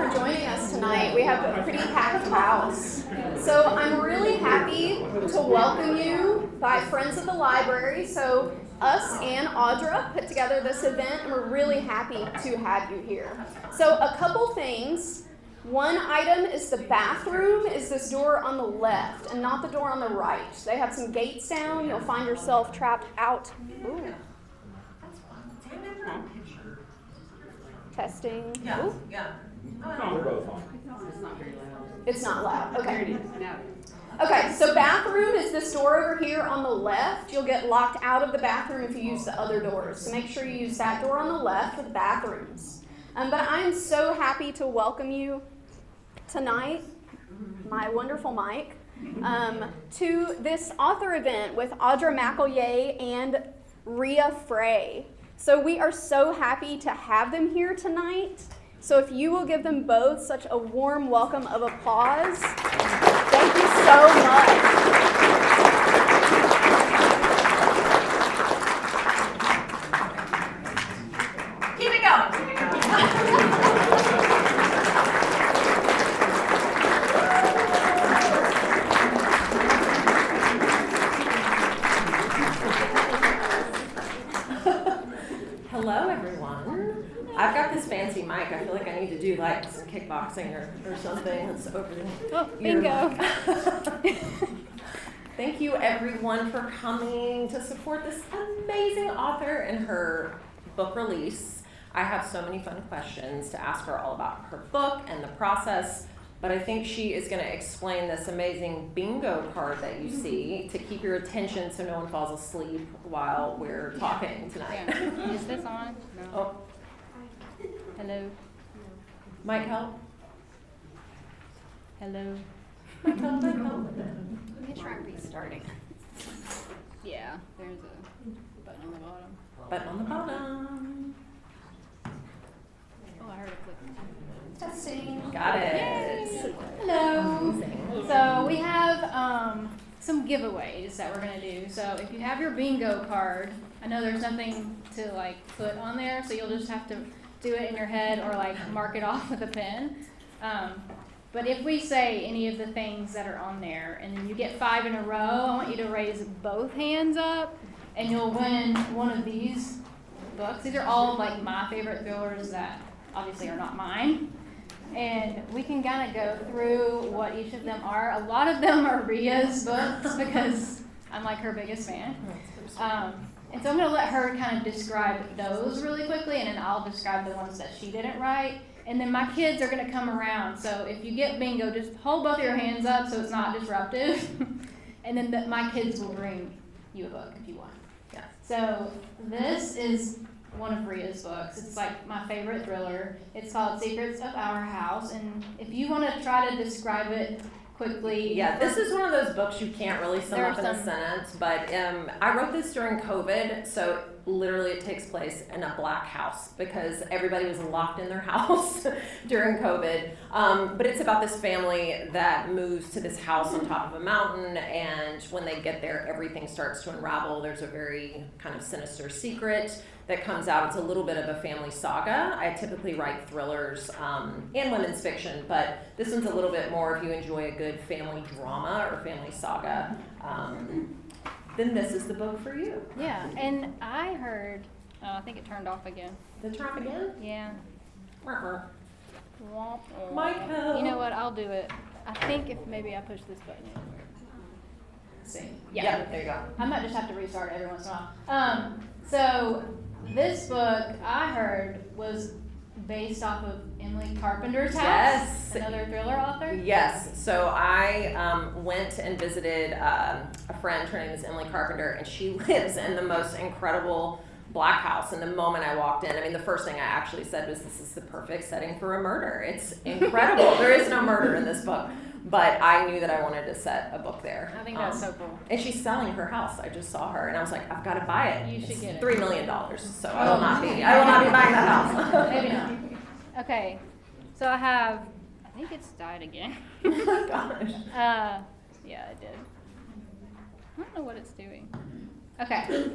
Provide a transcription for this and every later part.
for joining us tonight. We have a pretty packed house. So I'm really happy to welcome you by Friends of the Library. So us and Audra put together this event, and we're really happy to have you here. So a couple things. One item is the bathroom is this door on the left and not the door on the right. They have some gates down. You'll find yourself trapped out. Ooh. Testing. Yeah. Ooh. Yeah. We're both on. It's not loud. Okay. Okay, so bathroom is this door over here on the left. You'll get locked out of the bathroom if you use the other doors. So make sure you use that door on the left for the bathrooms. But I'm so happy to welcome you tonight, my wonderful Mike, to this author event with Audra McElyea and Rea Frey. So we are so happy to have them here tonight. So if you will give them both such a warm welcome of applause. Thank you so much. Keep it going. Keep it going. Hello, everyone. I've got this fancy mic. I feel like I need to do like some kickboxing or something. That's over there. Oh, bingo. Thank you, everyone, for coming to support this amazing author and her book release. I have so many fun questions to ask her all about her book and the process, but I think she is going to explain this amazing bingo card that you see to keep your attention so no one falls asleep while we're talking tonight. Yeah. Is this on? No. Oh, Hello. Mike, help. Hello. Mike, help. Let me try restarting. Yeah, there's a button on the bottom. Button on the bottom. Oh, I heard a click. Testing. Got it. Hello. So we have some giveaways that we're gonna do. So if you have your bingo card, I know there's nothing to like put on there, so you'll just have to do it in your head or like mark it off with a pen. But if we say any of the things that are on there and then you get 5 in a row, I want you to raise both hands up and you'll win one of these books. These are all like my favorite thrillers that obviously are not mine. And we can kind of go through what each of them are. A lot of them are Rea's books because I'm like her biggest fan. And so I'm going to let her kind of describe those really quickly, and then I'll describe the ones that she didn't write. And then my kids are going to come around. So if you get bingo, just hold both of your hands up so it's not disruptive. And then my kids will bring you a book if you want. Yeah. So this is one of Rea's books. It's like my favorite thriller. It's called Secrets of Our House. And if you want to try to describe it quickly. Yeah, this is one of those books you can't really sum up in a some- sentence, but I wrote this during COVID, so literally it takes place in a black house because everybody was locked in their house during COVID. But it's about this family that moves to this house on top of a mountain, and when they get there, everything starts to unravel. There's a very kind of sinister secret that comes out. It's a little bit of a family saga. I typically write thrillers and women's fiction, but this one's a little bit more if you enjoy a good family drama or family saga. Then this is the book for you. Yeah, and I heard, I think it turned off again. The turn off again? Yeah. Uh-uh. Womp, womp. Michael. You know what? I'll do it. I think if maybe I push this button. See. Yeah. There you go. I might just have to restart every once in a while. So this book I heard was based off of Emily Carpenter's house. Yes. Another thriller author. Yes. So I went and visited a friend. Her name is Emily Carpenter, and she lives in the most incredible black house. And the moment I walked in, I mean, the first thing I actually said was, "This is the perfect setting for a murder." It's incredible. There is no murder in this book, but I knew that I wanted to set a book there. I think that's so cool. And she's selling her house. I just saw her, and I was like, I've got to buy it. You should It's get it. $3 million. So I will not be buying that house. Maybe not. Okay. So I have. I think it's died again. Oh my gosh. Yeah, it did. I don't know what it's doing. Okay.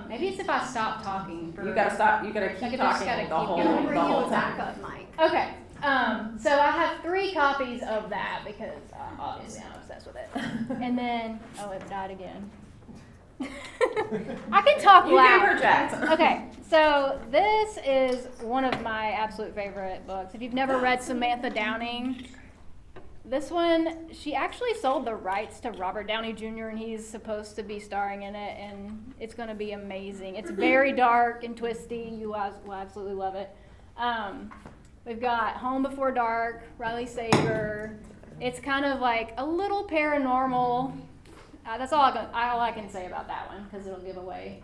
Maybe it's if I stop talking. You gotta stop. You gotta I keep just talking gotta the keep whole going. I'll bring you a time. backup mic. Okay. So I have 3 copies of that because obviously I'm obsessed with it. And then, oh, it died again. I can talk You loud. can project. Okay, so this is one of my absolute favorite books. If you've never read Samantha Downing, this one, she actually sold the rights to Robert Downey Jr. and he's supposed to be starring in it, and it's going to be amazing. It's very dark and twisty. You guys will absolutely love it. We've got Home Before Dark, Riley Sager. It's kind of like a little paranormal. That's all I can say about that one because it'll give away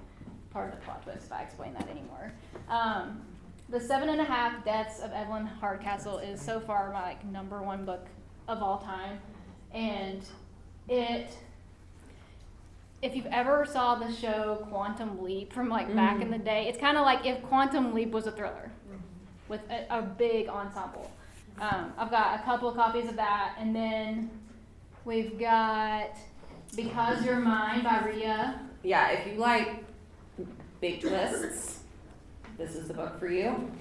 part of the plot twist if I explain that anymore. The 7.5 Deaths of Evelyn Hardcastle is so far my number 1 book of all time, and if you've ever saw the show Quantum Leap from back in the day, it's kind of like if Quantum Leap was a thriller with a big ensemble. I've got a couple of copies of that, and then we've got Because You're Mine by Rea. Yeah, if you like big twists, this is the book for you.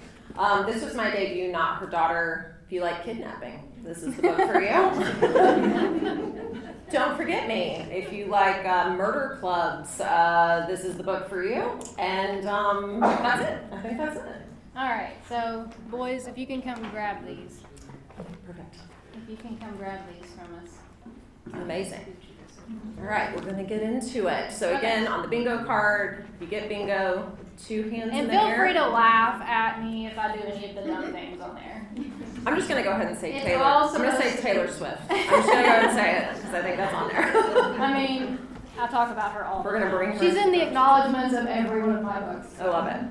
This was my debut, not her daughter. If you like kidnapping, this is the book for you. Don't Forget Me. If you like murder clubs, this is the book for you. And that's it. I think that's it. All right, so boys, if you can come grab these. Perfect. If you can come grab these from us. Amazing. All right, we're going to get into it. So again, on the bingo card, you get bingo, 2 hands in And the feel air. free to laugh at me if I do any of the dumb things on there. I'm just going to go ahead and say It's Taylor. all I'm going to say supposed- Taylor Swift. I'm just going to go ahead and say it because I think that's on there. I mean, I talk about her all the We're going to time. bring her. She's in the acknowledgments of every one of my books. I love it.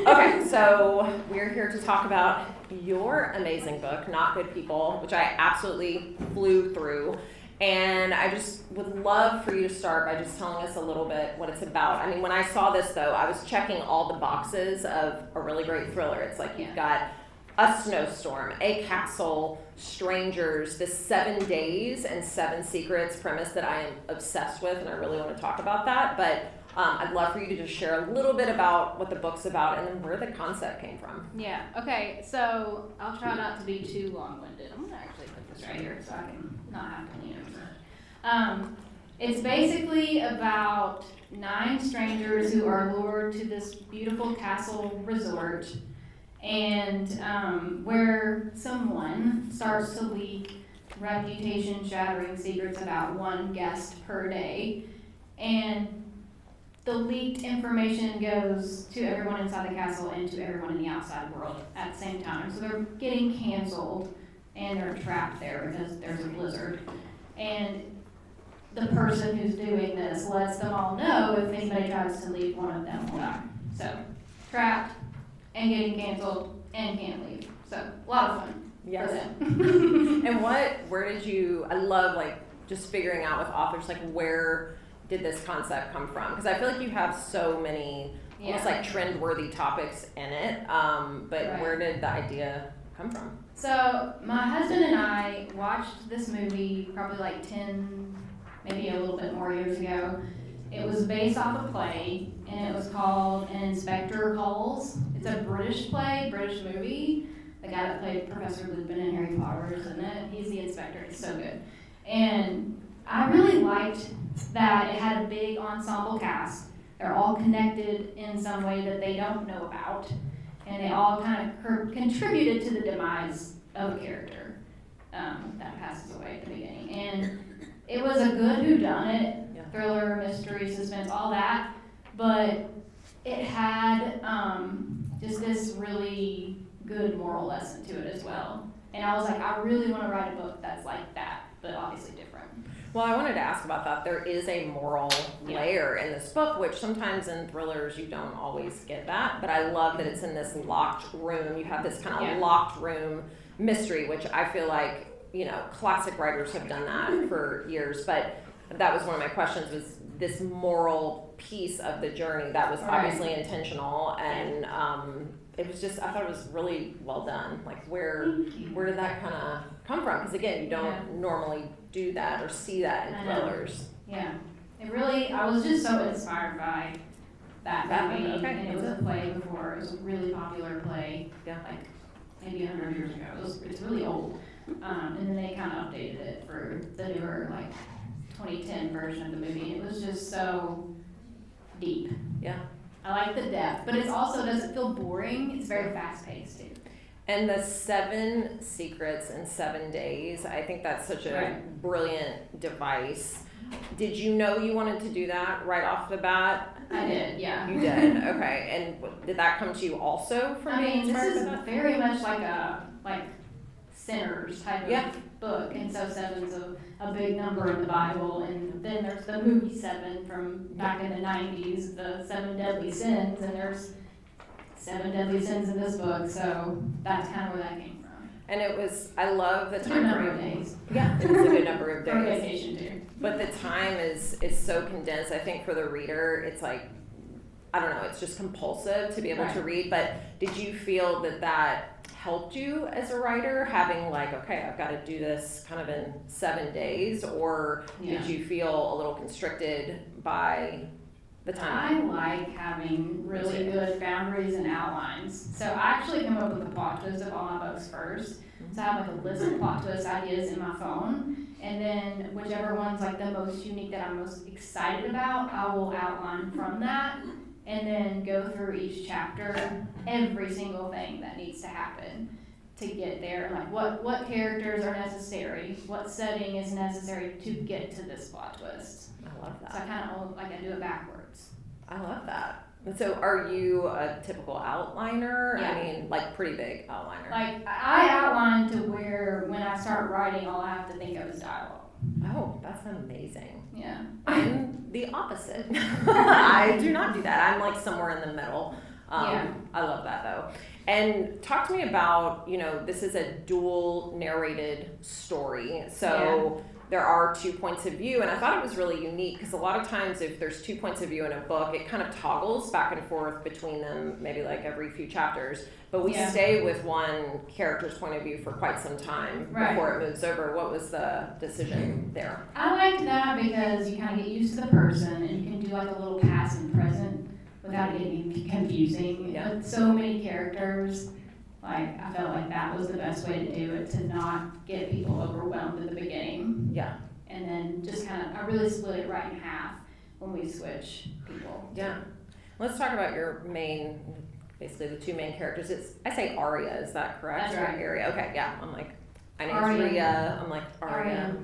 Okay, so we're here to talk about your amazing book, Not Good People, which I absolutely flew through. And I just would love for you to start by just telling us a little bit what it's about. I mean, when I saw this, though, I was checking all the boxes of a really great thriller. It's like you've got a snowstorm, a castle, strangers, this 7 days and 7 secrets premise that I am obsessed with, and I really want to talk about that. But I'd love for you to just share a little bit about what the book's about and then where the concept came from. Yeah, okay, so I'll try not to be too long-winded. I'm going to actually put this right here so I can not have to lean over. It's basically about 9 strangers who are lured to this beautiful castle resort, and where someone starts to leak reputation-shattering secrets about one guest per day, and the leaked information goes to everyone inside the castle and to everyone in the outside world at the same time. So they're getting canceled and they're trapped there because there's a blizzard. And the person who's doing this lets them all know if anybody tries to leave, one of them will die. So trapped and getting canceled and can't leave. So a lot of fun Yes. for them. And where did you, I love just figuring out with authors, where did this concept come from? Because I feel like you have so many almost trend-worthy topics in it, but Right. where did the idea come from? So my husband and I watched this movie probably 10, maybe a little bit more years ago. It was based off a play, and it was called An Inspector Calls. It's a British play, British movie. The guy that played Professor Lupin in Harry Potter is in it. He's the inspector. It's so good. And I really liked that it had a big ensemble cast. They're all connected in some way that they don't know about. And they all kind of contributed to the demise of a character that passes away at the beginning. And it was a good whodunit, thriller, mystery, suspense, all that. But it had just this really good moral lesson to it as well. And I was like, I really want to write a book that's like that, but obviously different. Well, I wanted to ask about that. There is a moral layer in this book, which sometimes in thrillers you don't always get that. But I love that it's in this locked room. You have this kind of locked room mystery, which I feel like, classic writers have done that for years. But that was one of my questions, was this moral piece of the journey that was obviously intentional. And it was just, I thought it was really well done. Where did that kind of come from? Because again, you don't normally do that or see that in thrillers. Yeah, it really, I was just so inspired by that movie. Okay. And it was a play before. It was a really popular play. Yeah. maybe 100 years ago. It's really old. And then they kind of updated it for the newer, like, 2010 version of the movie. It was just so deep. Yeah. I like the depth, but it also doesn't feel boring. It's very fast paced too. And the 7 secrets in 7 days, I think that's such a brilliant device. Did you know you wanted to do that right off the bat? I did, yeah. You did, okay. And did that come to you also from being this inspired is by that? very much like a sinners type of book, and so 7's a big number in the Bible, and then there's the movie 7 from back in the 90s, the 7 deadly sins, and there's 7 deadly sins in this book, so that's kind of where that came from. And it was, I love the time number of frame. days. Yeah, it is a good number of For days. vacation too. But the time is so condensed. I think for the reader, it's like, I don't know, it's just compulsive to be able to read. But did you feel that helped you as a writer, having like, okay, I've got to do this kind of in 7 days? Or did you feel a little constricted by the time? I like having really good boundaries and outlines. So I actually come up with the plot twist of all my books first. So I have like a list of plot twist ideas in my phone. And then whichever one's like the most unique that I'm most excited about, I will outline from that. And then go through each chapter, every single thing that needs to happen to get there. Like what characters are necessary, what setting is necessary to get to this plot twist. I love that. So I kind of like I do it backwards. I love that. And so are you a typical outliner? Yeah. I mean, like pretty big outliner. Like I outline to where when I start writing, all I have to think of is dialogue. Oh, that's amazing. Yeah. I'm the opposite. I do not do that. I'm like somewhere in the middle. I love that though. And talk to me about, this is a dual narrated story. So there are 2 points of view, and I thought it was really unique because a lot of times if there's 2 points of view in a book, it kind of toggles back and forth between them, maybe like every few chapters, but we stay with one character's point of view for quite some time before it moves over. What was the decision there? I like that because you kind of get used to the person and you can do like a little past and present without getting confusing. Yeah. With so many characters, like I felt like that was the best way to do it, to not get people overwhelmed in the beginning. Yeah. And then just I really split it right in half when we switch people. Yeah. Let's talk about your basically the 2 main characters. I say Aria, is that correct? That's right. Aria. Okay, yeah. I'm like, my name's Aria. Rea. I'm like, Aria.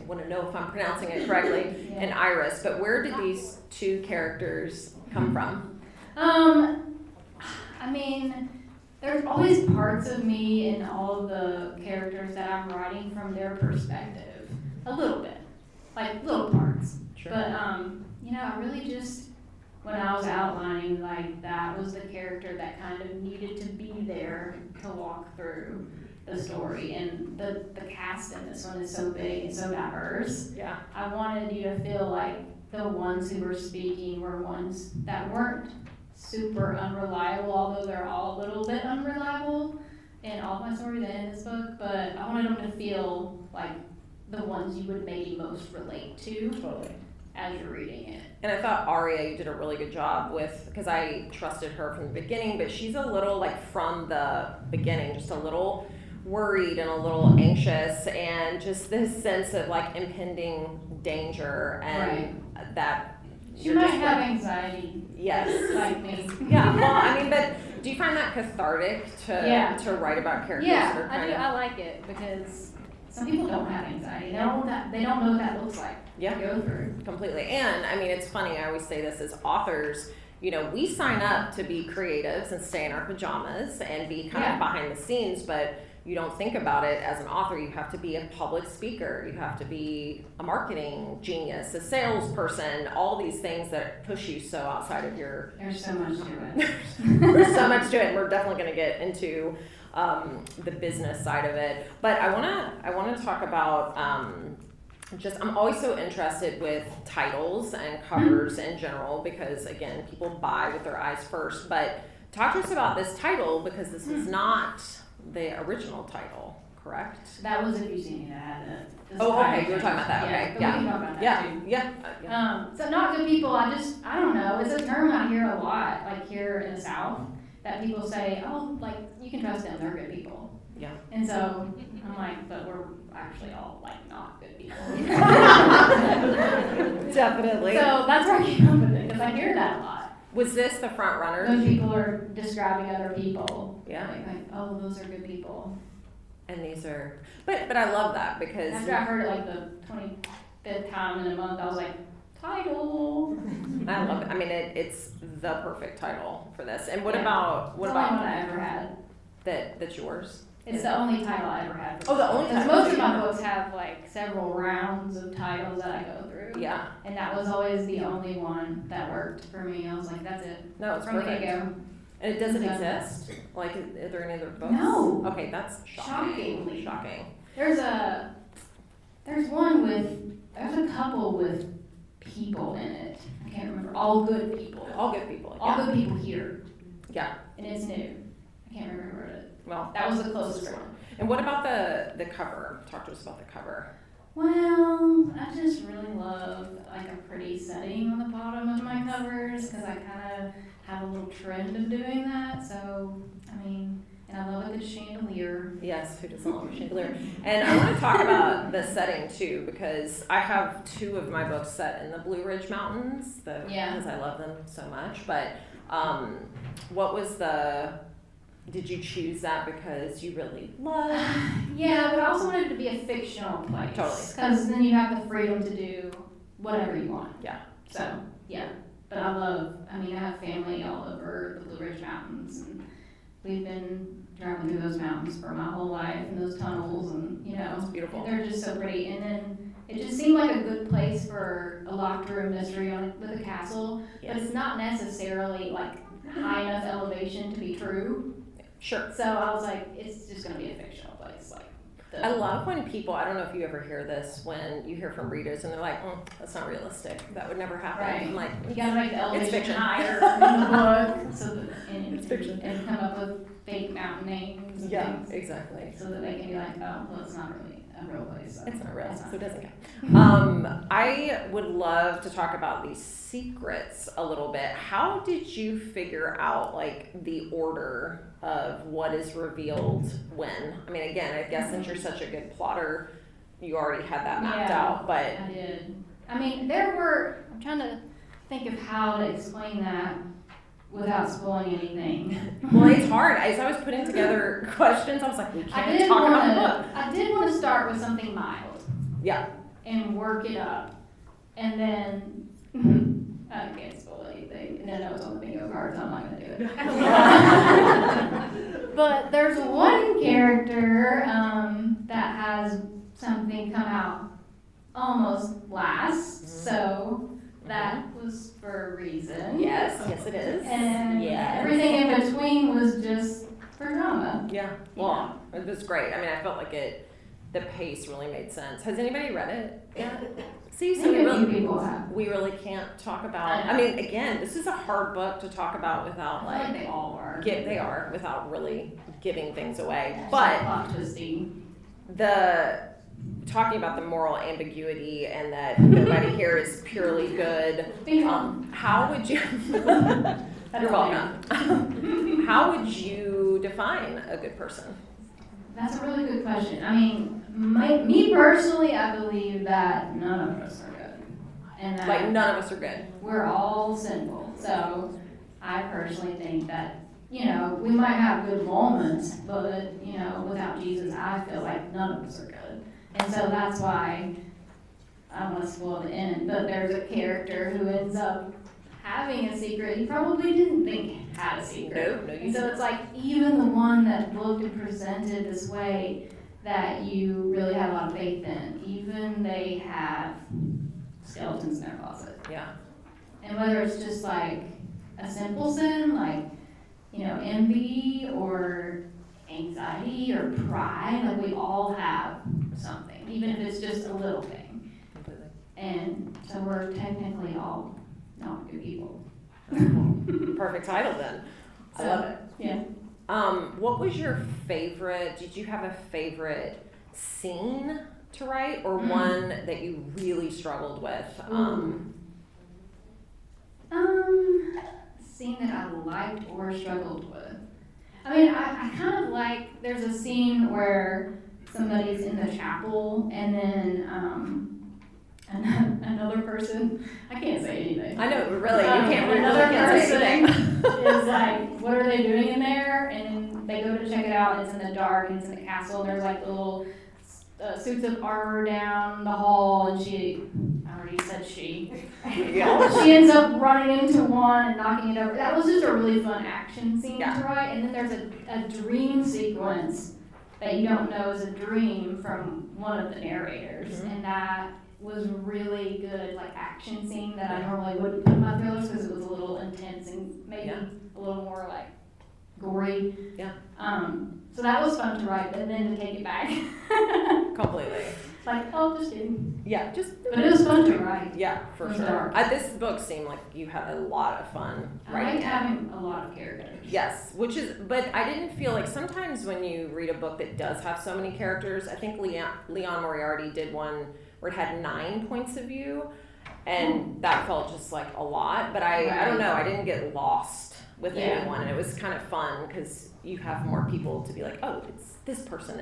Want to know if I'm pronouncing it correctly. And Iris. But where did these 2 characters come from? I mean, there's always parts of me in all of the characters that I'm writing from their perspective. A little bit. Like little parts. Sure. But, I really just, when I was outlining, like, that was the character that kind of needed to be there to walk through the story. And the cast in this one is so big and so diverse. Yeah. I wanted you to feel like the ones who were speaking were ones that weren't super unreliable, although they're all a little bit unreliable in all my stories and in this book, but I wanted them to feel like the ones you would maybe most relate to as you're reading it. And I thought Aria, you did a really good job with, because I trusted her from the beginning, but she's a little, like from the beginning, just a little worried and a little anxious, and just this sense of like impending danger, and that she might have anxiety. Yes. Like me. Yeah, well, I mean, but do you find that cathartic to write about characters that are kind of... I like it because some people don't have anxiety. They don't know what that looks like. Yeah, go through. Completely. And I mean, it's funny, I always say this as authors, we sign up to be creatives and stay in our pajamas and be kind of behind the scenes, but you don't think about it as an author. You have to be a public speaker. You have to be a marketing genius, a salesperson, all these things that push you so outside of your... There's so much to it. There's so much to it. And we're definitely going to get into the business side of it. But I want to talk about I'm always so interested with titles and covers in general because, again, people buy with their eyes first. But talk to us about this title because this is not the original title, correct? That was If You See Me that had it. Oh, okay, you were talking about that. Okay, We can talk about that too. Yeah. So Not Good People, I don't know, it's a term I hear a lot, like here in the South, that people say, oh, like, you can trust them, they're good people. Yeah. And so I'm like, but we're actually all like not good people. Definitely. So that's where I came up with it, because I hear that a lot. Was this the front runner? Those people are describing other people. Yeah. Like, oh, those are good people. And these are, but I love that because After I heard it like the 25th time in a month, I was like, title. I love it. I mean, it's the perfect title for this. And what Yeah. about It's the only one I ever had. that's yours? It's the only title I ever had. Oh, the only Because title. most of my books have like several rounds of titles that I go through. Yeah. And that was always the only one that worked for me. I was like, that's it. No, it's From the perfect. get-go. And it doesn't Yeah. exist? Like, are there any other books? No. Okay, that's Shockingly. shocking. There's a couple with people in it. I can't remember. All good people. All good people. All Yeah. good people here. Yeah. And it's new. I can't remember it. Well, That was the closest one. and what about the cover? Talk to us about the cover. Well, I just really love like a pretty setting on the bottom of my covers because I kind of have a little trend of doing that. So, I mean, and I love a good chandelier. Yes, who doesn't love a chandelier? And I want to talk about the setting too, because I have 2 of my books set in the Blue Ridge Mountains, because I love them so much. But what was did you choose that because you really love? Yeah, but I also wanted it to be a fictional place. Totally. Because then you have the freedom to do whatever you want. Yeah. So, yeah. But I have family all over the Blue Ridge Mountains, and we've been driving through those mountains for my whole life, and those tunnels, and It's beautiful. they're just so pretty. And then it just seemed like a good place for a locked room mystery with a castle, but it's not necessarily like high enough elevation to be true. Sure. So I was like, it's just gonna be a fictional place, like. I love when people, I don't know if you ever hear this, when you hear from readers and they're like, that's not realistic. That would never happen. Right. I'm like, You gotta make the elevation fiction. higher in the book, so that, It's fiction. and come up with fake mountain names and yeah, things, exactly. so that they can be like, oh, well, it's not really a real place. So It's not real, that's so it doesn't count. Mhm. I would love to talk about these secrets a little bit. How did you figure out like the order of what is revealed when? I mean, again, I guess since you're such a good plotter, you already had that mapped Yeah, out, but I did. I mean, I'm trying to think of how to explain that without spoiling anything. well, it's hard. As I was putting together questions, I was like, we can't talk about the book. I did want to start with something mild. Yeah. And work it up. And then, I can't spoil anything. And then I was on the bingo card, so I'm not going to do it. But there's one character that has something come out almost last. So that was for a reason. Yes, yes it is. And Yes. everything in between was just for drama. Yeah. Well, it was great. I mean, I felt like the pace really made sense. Has anybody read it yet? See, so Maybe a few people have. we really can't talk about, I mean, again, this is a hard book to talk about without I feel like, like they all are. they are, without really giving things away. Yeah, But plot twisting. talking about the moral ambiguity and that nobody here is purely good, how would you, you're welcome. How would you define a good person? That's a really good question. I mean, me personally, I believe that none of us are good. And that Like, none of us are good. we're all sinful. So I personally think that, we might have good moments, but, without Jesus, I feel like none of us are good. And so that's why I don't want to spoil the end, but there's a character who ends up having a secret he probably didn't think had a secret. No, you And so didn't. it's like even the one that looked and presented this way that you really had a lot of faith in, even they have skeletons in their closet. Yeah. And whether it's just like a simple sin, like, envy or anxiety or pride, like we all have something, even if it's just a little thing. Completely. And so we're technically all not good people. Perfect title then. I So, love it. Yeah. What was your favorite, did you have a favorite scene to write or one that you really struggled with? Scene that I liked or struggled with. I mean, I kind of like, there's a scene where somebody's in the chapel and then another person, I can't say anything. I know, really, you can't Another say anything. person is like, what are they doing in there? And they go to check it out, and it's in the dark, and it's in the castle, and there's like little suits of armor down the hall, and I already said she ends up running into one and knocking it over. That was just a really fun action scene to write. And then there's a dream sequence that you don't know is a dream from one of the narrators, and that was really good, like action scene that I normally wouldn't put in my thrillers because it was a little intense and maybe a little more like gory. Yeah. So that was fun to write, but then to take it back. Completely. Like, oh, just kidding. Yeah, But it was fun to write. Yeah, for sure. This book seemed like you had a lot of fun writing. I liked having a lot of characters. Yes, but I didn't feel like sometimes when you read a book that does have so many characters, I think Leon Moriarty did one where it had 9 points of view, and that felt just like a lot. But I don't know, I didn't get lost with anyone, and it was kind of fun because you have more people to be like, oh, it's this person.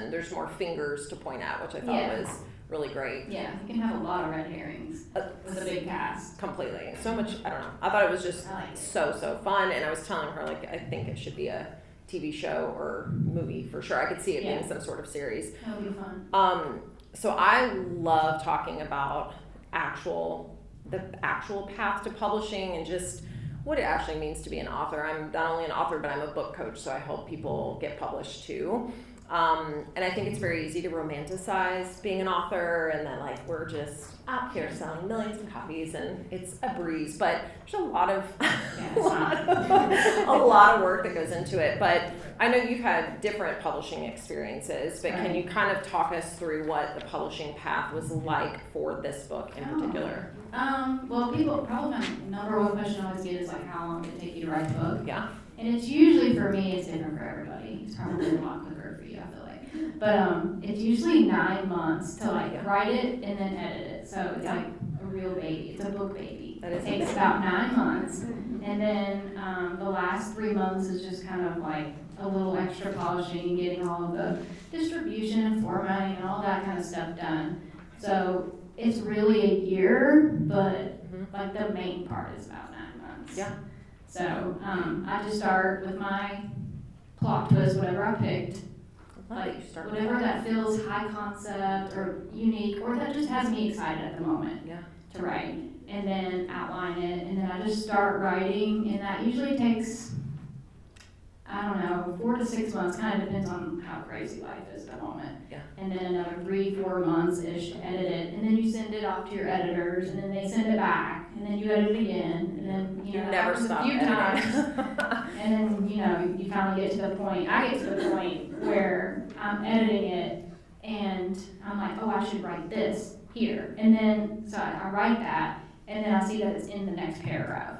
There's more fingers to point at, which I thought was really great. Yeah, you can have a lot of red herrings with a big cast. Completely. So much, I don't know. I thought it was just so fun, and I was telling her, like, I think it should be a TV show or movie for sure. I could see it being some sort of series. That would be fun. So I love talking about the actual path to publishing and just what it actually means to be an author. I'm not only an author, but I'm a book coach, so I help people get published too. And I think it's very easy to romanticize being an author, and that like we're just out here selling millions of copies and it's a breeze. But there's a lot of a lot of work that goes into it. But I know you've had different publishing experiences, but can you kind of talk us through what the publishing path was like for this book in particular? Well, people probably my number one question I always get is like, how long did it take you to write the book? Yeah. And it's usually, for me, it's different for everybody. It's probably a lot quicker for you, I feel like. But it's usually 9 months to like write it and then edit it. So it's like a real baby. It's a book baby. It takes about 9 months. And then the last 3 months is just kind of like a little extra polishing and getting all of the distribution and formatting and all that kind of stuff done. So it's really a year, but like the main part is about 9 months. Yeah. So I just start with my plot twist, whatever I picked, like whatever that feels high concept or unique, or that just has me excited at the moment to write, and then outline it, and then I just start writing, and that usually takes, I don't know, 4 to 6 months, kind of depends on how crazy life is at the moment. Yeah. And then another 3-4 months-ish to edit it, and then you send it off to your editors, and then they send it back, and then you edit it again, and then, you know, never stop a few editing. times. And then, you know, you finally get to the point, I get to the point where I'm editing it, and I'm like, oh, I should write this here. And then, so I write that, and then I see that it's in the next paragraph.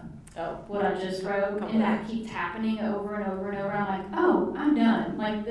What I just wrote, and that keeps happening over and over and over. I'm like, oh, I'm done. Like,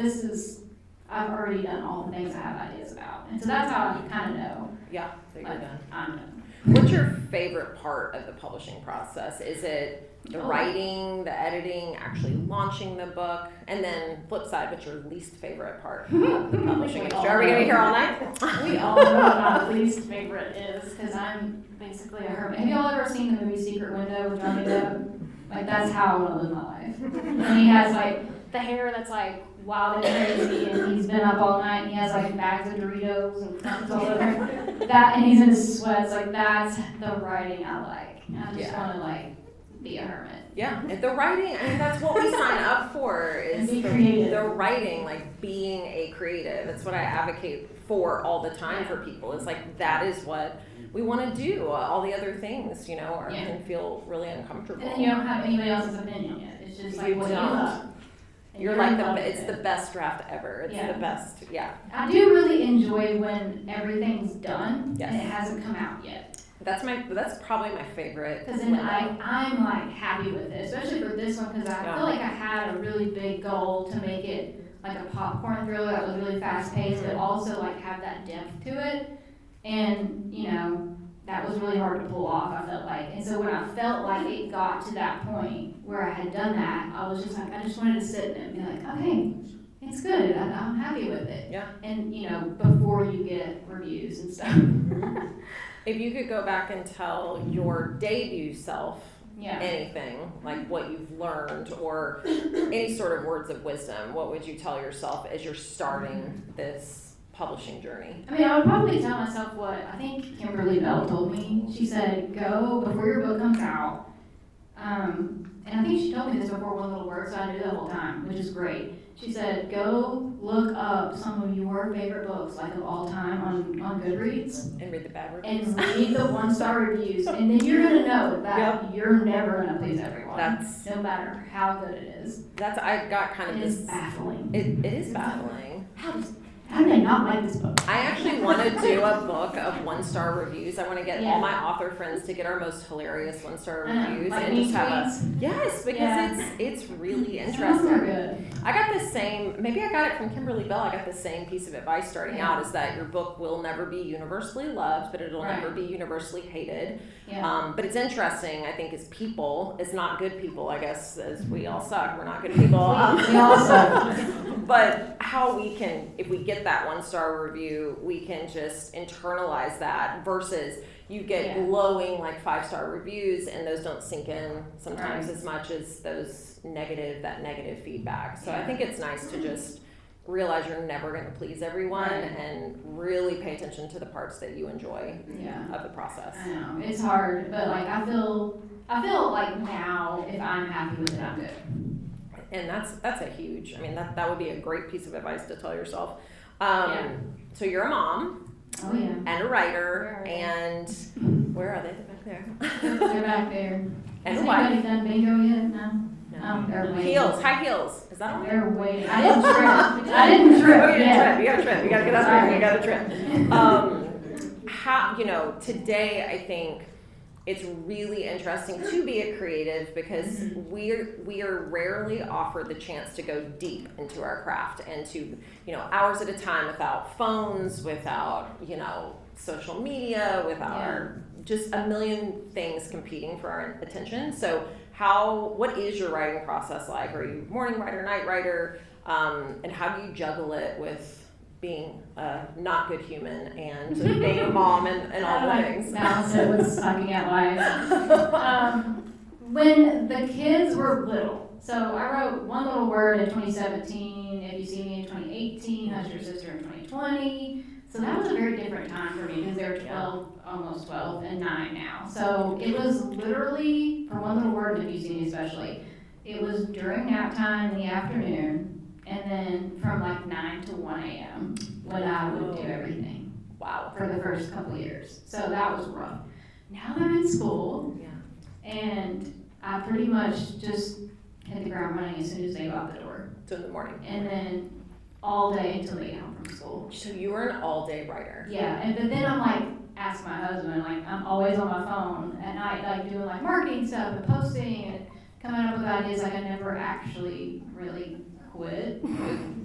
I've already done all the things I have ideas about. And so that's how I kind of know. Yeah, that you're done. I'm done. What's your favorite part of the publishing process? Is it the writing, the editing, actually launching the book? And then flip side, what's your least favorite part of the publishing industry? Are we going to be here all night? We all know what my least favorite is, because I'm basically a hermit. Have y'all ever seen the movie Secret Window with Johnny Depp? Like, that's how I want to live my life. And he has, like, the hair that's, like, wild and crazy, and he's been up all night, and he has, like, bags of Doritos and crumbs all over. That, and he's in his sweats. Like, that's the writing I like. I just want to, like, be a hermit. Yeah, and the writing, I mean, that's what we sign up for, is the writing, like being a creative. It's what I advocate for all the time for people. It's like, that is what we want to do. All the other things, you know, can feel really uncomfortable. And then you don't have anybody else's opinion yet. It's just like what you love. You're like, it's the best draft ever. It's the best, I do really enjoy when everything's done and it hasn't come out yet. That's probably my favorite. Because then I'm like happy with it, especially for this one, because I feel like I had a really big goal to make it like a popcorn thriller that was really fast paced, but also like have that depth to it. And you know, that was really hard to pull off, I felt like. And so when I felt like it got to that point where I had done that, I was just like, I just wanted to sit and be like, okay, it's good. I'm happy with it. Yeah. And, you know, before you get reviews and stuff. If you could go back and tell your debut self Yeah. anything, like what you've learned or any sort of words of wisdom, what would you tell yourself as you're starting this publishing journey? I mean, I would probably tell myself what I think Kimberly Bell told me. She said, go before your book comes out. And I think she told me this before One Little Word, so I knew the whole time, which is great. She said, go look up some of your favorite books, like of all time, on Goodreads. And read the bad reviews. And read the 1-star reviews. And then you're going to know that Yep. you're never going to please everyone. That's- no matter how good it is. I got kind of It this. is baffling. It is baffling. How do they not like this book? I actually want to do a book of 1-star reviews. I want to get Yeah. all my author friends to get our most hilarious 1-star reviews Like and me just have tweets? yes, because Yeah. it's really Some of interesting. them are good. I got the same, maybe I got it from Kimberly Bell, I got the same piece of advice starting Yeah. out, is that your book will never be universally loved, but it'll Right. never be universally hated. Yeah. But it's interesting, I think, as people, as not good people, I guess, as we all suck, we're not good people. We all suck. But how we can, if we get that 1-star review, we can just internalize that versus you get Yeah. glowing like 5-star reviews and those don't sink in sometimes Right. as much as that negative feedback. So I Yeah. think it's nice to just realize you're never going to please everyone Right. and really pay attention to the parts that you enjoy Yeah. of the process. I know, it's hard, but like I feel like now if I'm happy with it, I'm good. And that's a huge, I mean, that would be a great piece of advice to tell yourself. Yeah. So you're a mom Oh yeah. and a writer, Where are they? and where are they? They're back there. They're back there. And Has a wife. anybody done bingo yet? No. No. They're waiting. Heels, high heels. Is that on there? They're waiting. I didn't trip. I didn't trip. Oh, you yet. You gotta trip. You gotta get up there. You gotta trip. How, today I think it's really interesting to be a creative because we are rarely offered the chance to go deep into our craft and to, hours at a time without phones, without, social media, without just a million things competing for our attention. So what is your writing process like? Are you morning writer, night writer? And how do you juggle it with being a not good human and being a mom and all the things? Balance it with sucking at life. When the kids were little, so I wrote One Little Word in 2017, If You See Me in 2018, Hush Your Sister in 2020. So that was a very different time for me because they were 12, almost 12, and 9 now. So it was literally, for One Little Word, and If You See Me especially, it was during nap time in the afternoon, and then from like 9 to 1 a.m. when I would do everything. Wow. For the first couple years. So that was rough. Now they're in school, and I pretty much just hit the ground running as soon as they go out the door. So in the morning. And then all day until they get home from school. So you were an all-day writer. Yeah, but then I'm like, ask my husband, like I'm always on my phone at night, like doing like marketing stuff and posting and coming up with ideas. Like I never actually really quit.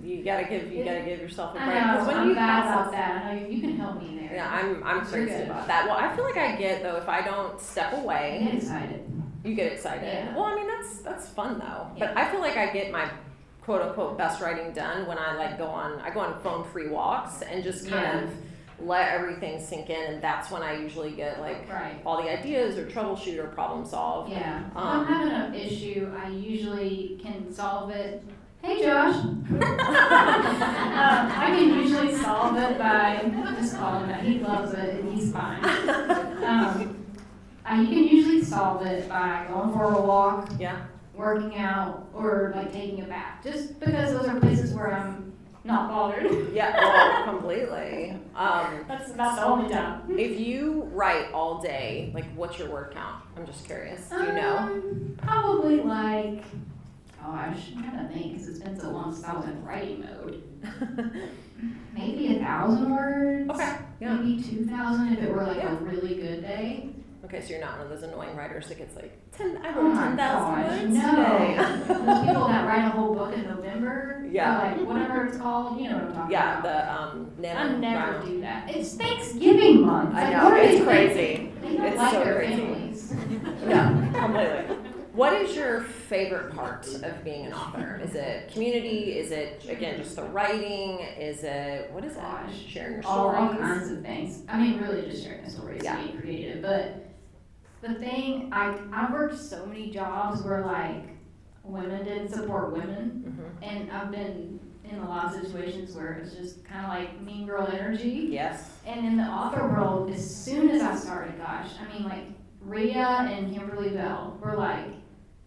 You gotta give yourself a break. I know, 'Cause when I'm you bad process- about that. I know you can help me there. Yeah, I'm You're crazy good. about that. Well, I feel like I get though if I don't step I away, get excited. you get excited. Yeah. Well, I mean that's fun though. Yeah. But I feel like I get my quote unquote best writing done when I go on phone free walks and just kind of let everything sink in, and that's when I usually get like Right. all the ideas or troubleshoot or problem solve. Yeah. If I'm having an issue, I usually can solve it. Hey, Josh. I can usually solve it by just calling him. He loves it and he's fine. You can usually solve it by going for a walk, Yeah. working out, or like taking a bath. Just because those are places where I'm not bothered. Yeah. Well, completely. That's about the only time. If you write all day, like what's your word count? I'm just curious. Do you know? Probably like, gosh, I'm trying to think because it's been so long since I was in writing mode. Maybe 1,000 words. Okay. Yeah. Maybe 2,000 if it were like a really good day. Okay, so you're not one of those annoying writers that gets like, I wrote 10,000 words no. today. Those people that write a whole book in November, Yeah. or like whatever it's called, you know what I'm talking Yeah, about. the I never NaNoWriMo. do that. It's Thanksgiving month. I Like, know, what are it's they crazy. thinking? They don't It's like so their crazy. families. Yeah, completely. What is your favorite part of being an author? Is it community? Is it, again, just the writing? Is it, what is it? Gosh, Sharing your all stories? kinds of things. I mean, really just sharing the stories, Yeah. being creative. But the thing, I worked so many jobs where like women didn't support women, Mhm. and I've been in a lot of situations where it's just kind of like mean girl energy. Yes. And in the author world, as soon as I started, gosh, I mean, like Rea and Kimberly Bell were like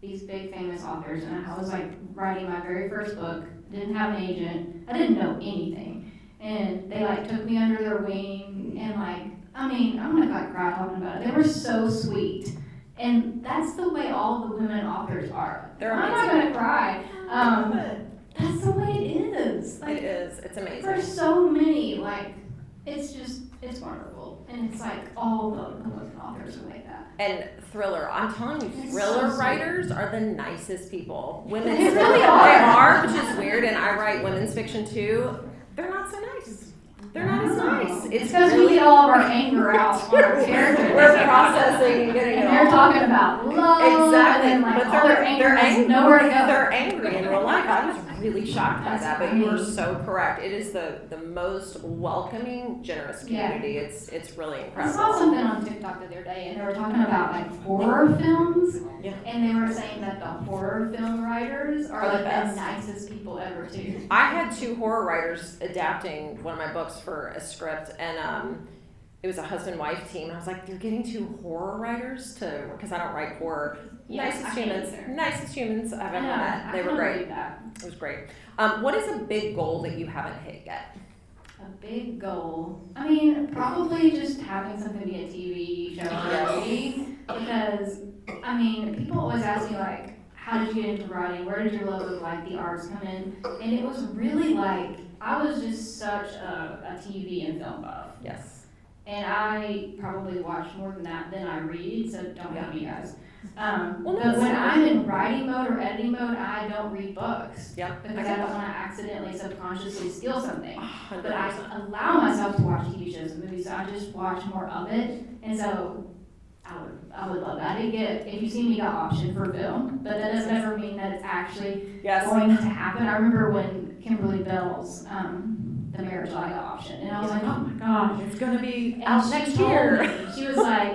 these big famous authors, and I was like writing my very first book, didn't have an agent, I didn't know anything, and they like took me under their wing, and like, I mean, I'm gonna like cry talking about it. They were so sweet, and that's the way all the women authors are. They're I'm not amazing. gonna cry. That's the way it is. Like, It is. It's amazing. for so many, like, it's wonderful. And it's like all the women authors are like that. And thriller, I'm telling you, It's thriller so sweet. writers are the nicest people. Women, They really They are. are, which is weird, and I write women's fiction too. They're not so nice. They're not as nice. It's because we get all of our anger out on our characters. We're processing and getting And it they're all. talking about love. Exactly, And then, like, but all their anger has nowhere to go. They're angry in real life. I was really shocked by that, but you were so correct. It is the most welcoming, generous community. It's really I impressive. saw something on TikTok the other day, and they were talking about like horror films, Yeah. and they were saying that the horror film writers are Are the like the best. nicest people ever too. I had 2 horror writers adapting one of my books for a script, and it was a husband-wife team. And I was like, "You're getting 2 horror writers to," because I don't write horror. Yeah, nicest I can't humans, either. nicest humans I've ever met. I They were kinda great. believe that. It was great. What is a big goal that you haven't hit yet? A big goal. I mean, probably just having something be a TV show or a movie. Because, I mean, people always ask me, like, how did you get into writing? Where did your love of, like, the arts come in? And it was really, like, I was just such a TV and film buff. Yes. And I probably watch more than that than I read, so don't hate me, guys. Well, But that's when fine. I'm in writing mode or editing mode, I don't read books. Yep. Because I don't want to accidentally, subconsciously steal something. 100%. But I allow myself to watch TV shows and movies, so I just watch more of it. And so I would love that. I did get, if you see me, got option for film, but that doesn't ever mean that it's actually Yes. going to happen. I remember when Kimberly Bell's The Marriage I got option, and I was like, oh my gosh. It's gonna be And out she next told year. me, she was like,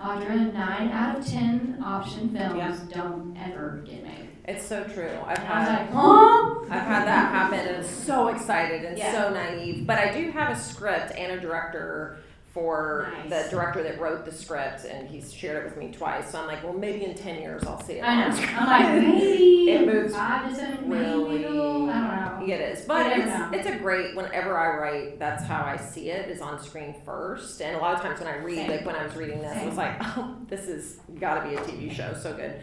Audra, 9 out of 10 option films Yeah. don't ever get made. It's so true. I've And I was had like, huh? I've had that happen, and I'm so excited and Yeah. so naive. But I do have a script and a director for Nice. the director that wrote the script, and he's shared it with me twice. So I'm like, well, maybe in 10 years I'll see it. I know. on screen. I'm like, maybe It moves 5 to 7, really. maybe. I don't know. It is, but You never know. it's a great. Whenever I write, that's how I see it, is on screen first. And a lot of times when I read, Same. like when I was reading this, I was Same. like, oh, this is got to be a TV show. So good.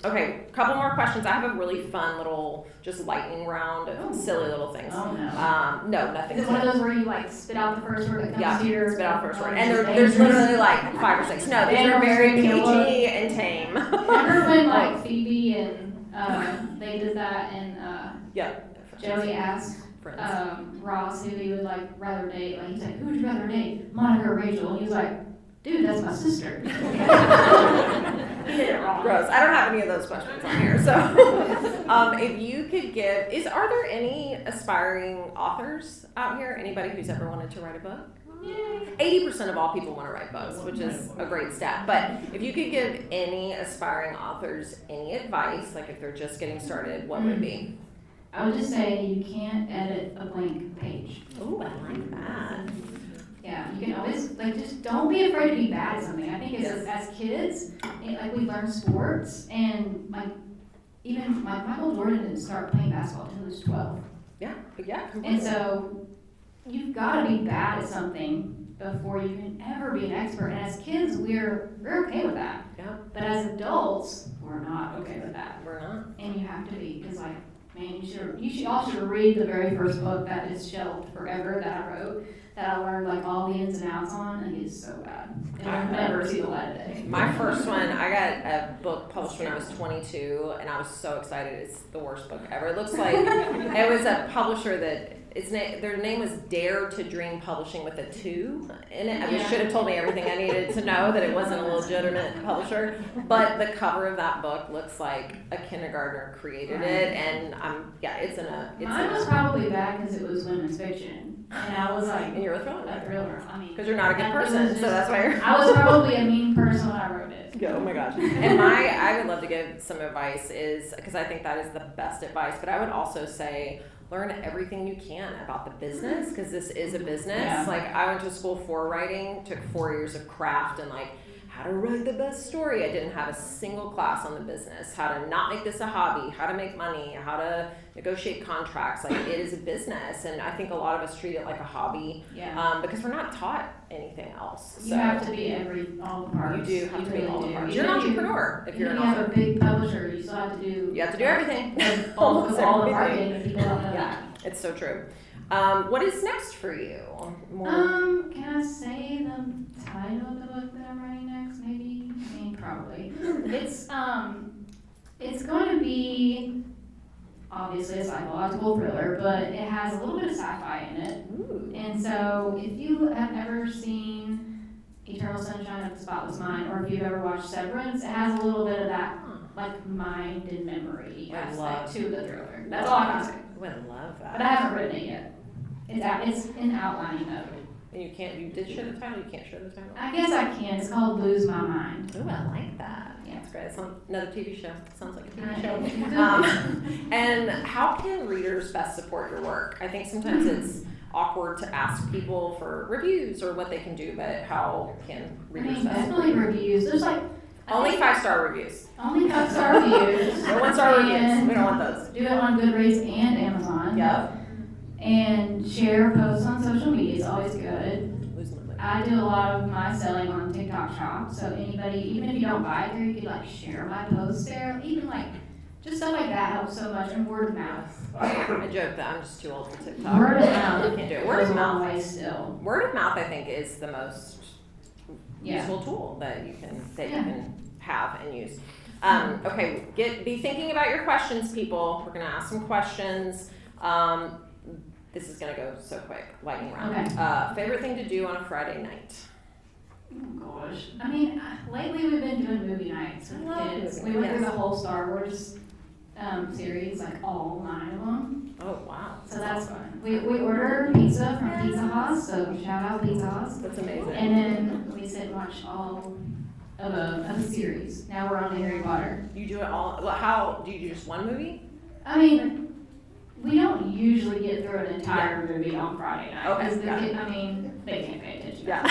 Okay, couple more questions. I have a really fun little just lightning round of Oh. silly little things. Oh no. No, nothing. Is it one of those where you like spit out the first word that comes Yeah, to your spit out first word. Oh, And it's there's dangerous. literally like 5 or 6. No, these are Dangerous, very you know what? PG and tame. Remember when like Phoebe and they did that and Yeah. Joey asked Friends. Ross who he would like rather date. Like he's like, who would you rather date, Monica or Rachel? And he was like, dude, that's my sister. He did it wrong. Gross. I don't have any of those questions on here. So, if you could give, are there any aspiring authors out here? Anybody who's ever wanted to write a book? 80% of all people want to write books, which is a great stat. But if you could give any aspiring authors any advice, like if they're just getting started, what would it be? I would just say you can't edit a blank page. Oh, I like that. Yeah, you can always, like, just don't be afraid to be bad at something. I think Yes. as kids, like, we learn sports, and, like, even Michael Jordan didn't start playing basketball until he was 12. Yeah, completely. And so, you've got to be bad at something before you can ever be an expert. And as kids, we're okay with that. Yeah, But as adults, we're not okay with that. we're not. And you have to be, because, like, man, you all should read the very first book that is shelved forever that I wrote. that I learned like all the ins and outs on, and it's so bad. It'll never see the light of day. My first one, I got a book published when I was 22, and I was so excited. It's the worst book ever. It looks like it was a publisher that their name was Dare to Dream Publishing with a 2 in it. I mean, should have told me everything I needed to know that it wasn't a legitimate publisher. But the cover of that book looks like a kindergartner created it, and it's in a. Mine was probably bad because it was women's fiction, and I was like, and you're a thriller. A thriller. I mean, because you're not a good person, so that's why you're. I was probably a mean person when I wrote it. Oh my gosh. And I would love to give some advice is, because I think that is the best advice, but I would also say, learn everything you can about the business, because this is a business. Yeah. Like, I went to school for writing, took 4 years of craft, and like, how to write the best story. I didn't have a single class on the business, how to not make this a hobby, how to make money, how to negotiate contracts. Like, it is a business, and I think a lot of us treat it like a hobby, because we're not taught anything else. So you have to be all the parts. You do have to be all the do. parts. You're an entrepreneur if you're an You have author. a big publisher, you still have to do. You have to do everything. all the everything. marketing, and people don't know that. It's so true. What is next for you? Can I say the title of the book that I'm writing next? Maybe. I mean, probably. It's going to be obviously a psychological thriller, but it has a little bit of sci-fi in it. Ooh. And so, if you have ever seen Eternal Sunshine of the Spotless Mind, or if you've ever watched Severance, it has a little bit of that, like, mind and memory aspect to the thriller. That's all I can say. I would love that. But I haven't written it yet. It's in outlining mode. And you did share the title? You can't share the title? I guess I can. It's called Lose My Mind. Ooh, I like that. Yeah. That's great. It's another TV show. Sounds like a TV show. show. And how can readers best support your work? I think sometimes it's awkward to ask people for reviews or what they can do, but how can readers best support definitely reviews. There's like only 5-star reviews. Only 5-star reviews. No 1-star reviews. We don't want those. Do it on Goodreads and Amazon. Yep. And share posts on social media is always good. Losing my mind. I do a lot of my selling on TikTok Shop, so anybody, even if you don't buy it there, you could like share my posts there. Even like just stuff like that helps so much, and word of mouth. I joke that I'm just too old for TikTok. Word of mouth. You can't do it. Word of goes a long mouth. way still. Word of mouth, I think, is the most Yeah. useful tool that you can have and use. Okay, be thinking about your questions, people. We're gonna ask some questions. This is gonna go so quick. Lightning round. Okay. Favorite thing to do on a Friday night? Oh gosh. I mean, lately we've been doing movie nights with kids. We went through the whole Star Wars series, like all 9 of them. Oh wow. So that's fun. We order pizza from Pizza House, so shout out Pizza House. That's amazing. And then we sit and watch all of a series. Now we're on to Harry Potter. You do it all. Well, how do you do just one movie? I mean, we don't usually get through an entire movie on Friday night. Okay, 'Cause the got it. kid, I mean, they can't pay attention. Yeah.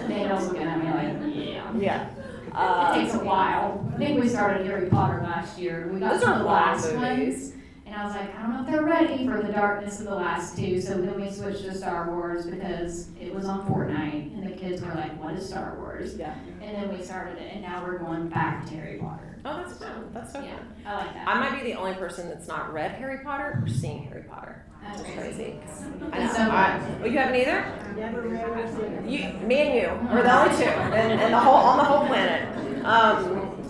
Daniel's looking at me like, yeah. Yeah. It takes a while. I think we started Harry Potter last year. We got Those to are the long last movies. ones, and I was like, I don't know if they're ready for the darkness of the last 2. So then we switched to Star Wars because it was on Fortnite, and the kids were like, what is Star Wars? Yeah. And then we started it, and now we're going back to Harry Potter. Oh, that's fun. That's so Yeah, fun. I like that. I might be the only person that's not read Harry Potter or seen Harry Potter. That's It's crazy. crazy. I know. It's so fun. Oh, you haven't either? Never read or seen. Me and you. We're the only two, and on the whole planet.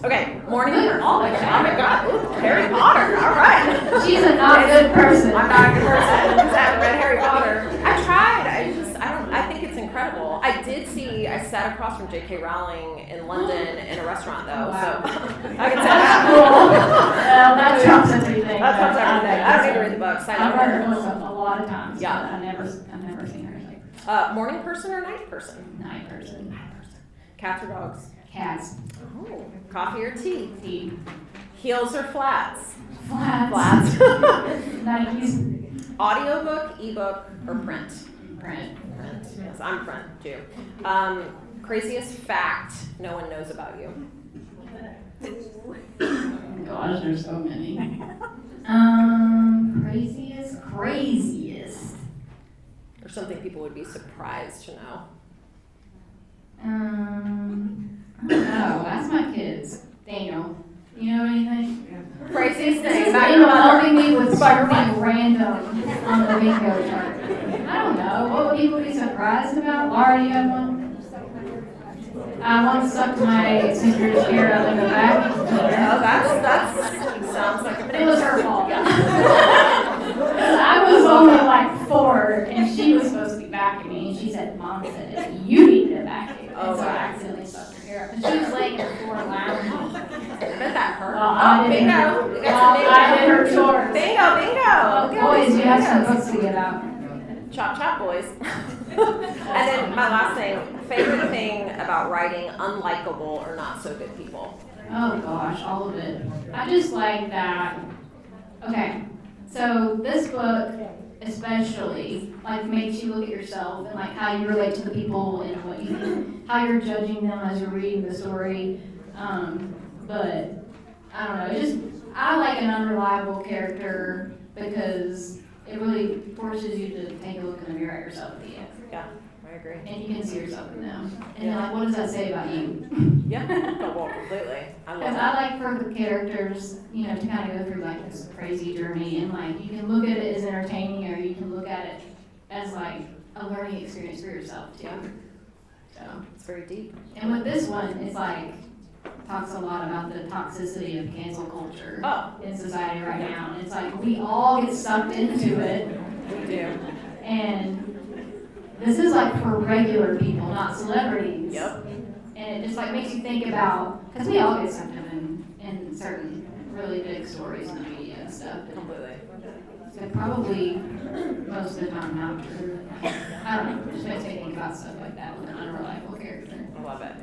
Okay, morning. Oh my God. Ooh, Harry Potter. All right. She's a not good person. I'm not a good person because I haven't read Harry Potter. I tried. I think it's incredible. I sat across from J.K. Rowling in London in a restaurant though, Wow. so I can say that. Well, that trumps everything. That trumps everything. I don't need to read the books. I I've love read her. the books a lot of times. Yeah. But I've never seen her like Morning person or night person? night person. Night person. Cats or dogs? Cats. Oh. Coffee or tea? Tea. Heels or flats? Flats. Flats. Nikes. Audiobook, ebook, or print? Print. Print. Yes, I'm print too. Craziest fact no one knows about you? Gosh, there's so many. Craziest. Or something people would be surprised to know? I don't know. Ask my kids. Daniel, you know anything? Craziest thing. Daniel helping me with something random on the bingo chart. I don't know. What would people be surprised about? Laura, you have one? I once sucked my sister's hair out in the back. Oh, that's sounds like a. But it was her fault. I was only like 4, and she was supposed to be backing me, and she said, Mom said, you need to back you. Oh, And so I wow. accidentally sucked her hair up. And she was laying on the floor lounging. I bet that hurt. Well, I did bingo. We her, got some I did her chores. Bingo. Boys, you have some books to get out. Chop, chop, boys. And then my last thing, favorite thing about writing unlikable or not so good people. Oh gosh, all of it. I just like that. Okay, so this book especially like makes you look at yourself and like how you relate to the people and what you think, how you're judging them as you're reading the story. But I don't know, I like an unreliable character because it really forces you to take a look in the mirror at yourself at the end. Yeah, I agree. And you can see yourself in them. And you're like, what does that say about you? Yeah, well, completely. I love Because that. I like for the characters, you know, to kind of go through like this crazy journey, and like you can look at it as entertaining, or you can look at it as like a learning experience for yourself too. Yeah. So, It's very deep. and with this one, it's like talks a lot about the toxicity of cancel culture in society right now, and it's like we all get sucked into it, We do. and this is like for regular people, not celebrities. Yep. And it just like makes you think about, because we all get sucked in certain really big stories in the media and stuff. Completely. So probably most of the time not true. I don't know, it just makes me think about stuff like that with an unreliable character. I love it.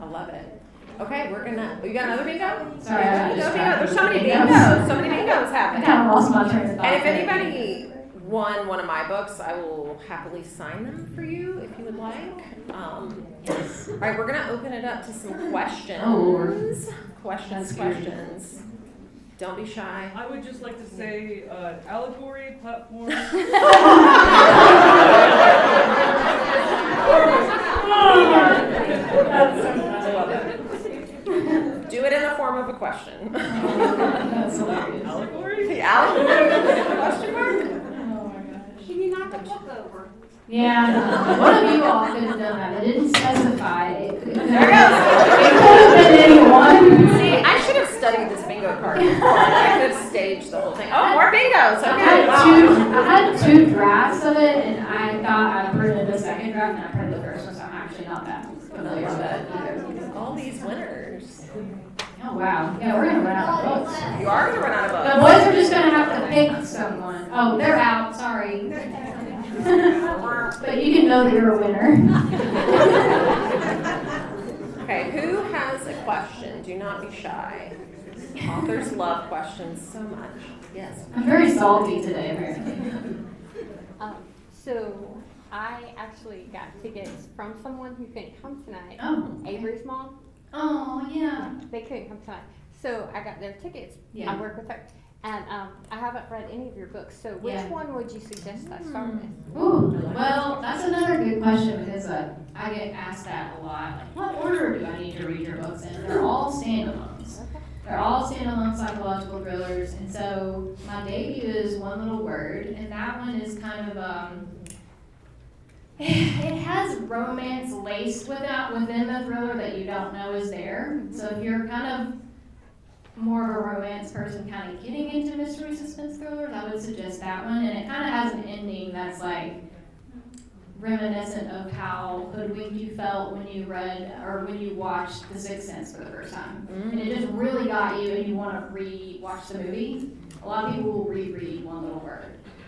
I love it. Okay, you got another bingo? Sorry, I got Bingo. distracted. There's so many Bingos. bingos. So many bingos I happening. kind of lost my train of thought. And if there. anybody won one of my books, I will happily sign them for you if you would like. Yes. All right, we're gonna open it up to some questions. Oh, Lord. Questions. Don't be shy. I would just like to say, allegory, platform. I love it. Do it in the form of a question. That's hilarious. Allegory? The allegory? Question mark? Oh my gosh. Can you knock the book over? Yeah, one of you all could have done that. It didn't specify. It could There it goes. have been anyone. See, I should have studied this bingo card before. I could have staged the whole thing. Oh, more bingos. Okay. I had two drafts of it, and I thought I printed the second draft, and I printed the first one, so I'm actually not that familiar with that either. All these winners. Oh, wow. Yeah, we're gonna run out of books. You are going to run out of The books. boys are just gonna have to pick someone. Oh, they're out, sorry. But you can know that you're a winner. Okay, who has a question? Do not be shy. Authors love questions so much. Yes. I'm very salty today, apparently. So I actually got tickets from someone who couldn't come tonight. Oh. Avery's mom. Oh, yeah. They couldn't come tonight. So I got their tickets. Yeah. I work with her. And I haven't read any of your books. So which Yeah. one would you suggest I start with? Ooh, well, that's another good question because I get asked that a lot. Like, what order do I need to read your books in? They're all standalones. Okay. They're all standalone psychological thrillers. And so my debut is One Little Word, and that one is kind of it has romance laced within the thriller that you don't know is there. So if you're kind of more of a romance person kind of getting into mystery suspense thrillers, I would suggest that one. And it kind of has an ending that's like reminiscent of how hoodwinked you felt when you read or when you watched The Sixth Sense for the first time. And it just really got you and you want to re-watch the movie. A lot of people will reread One Little Word.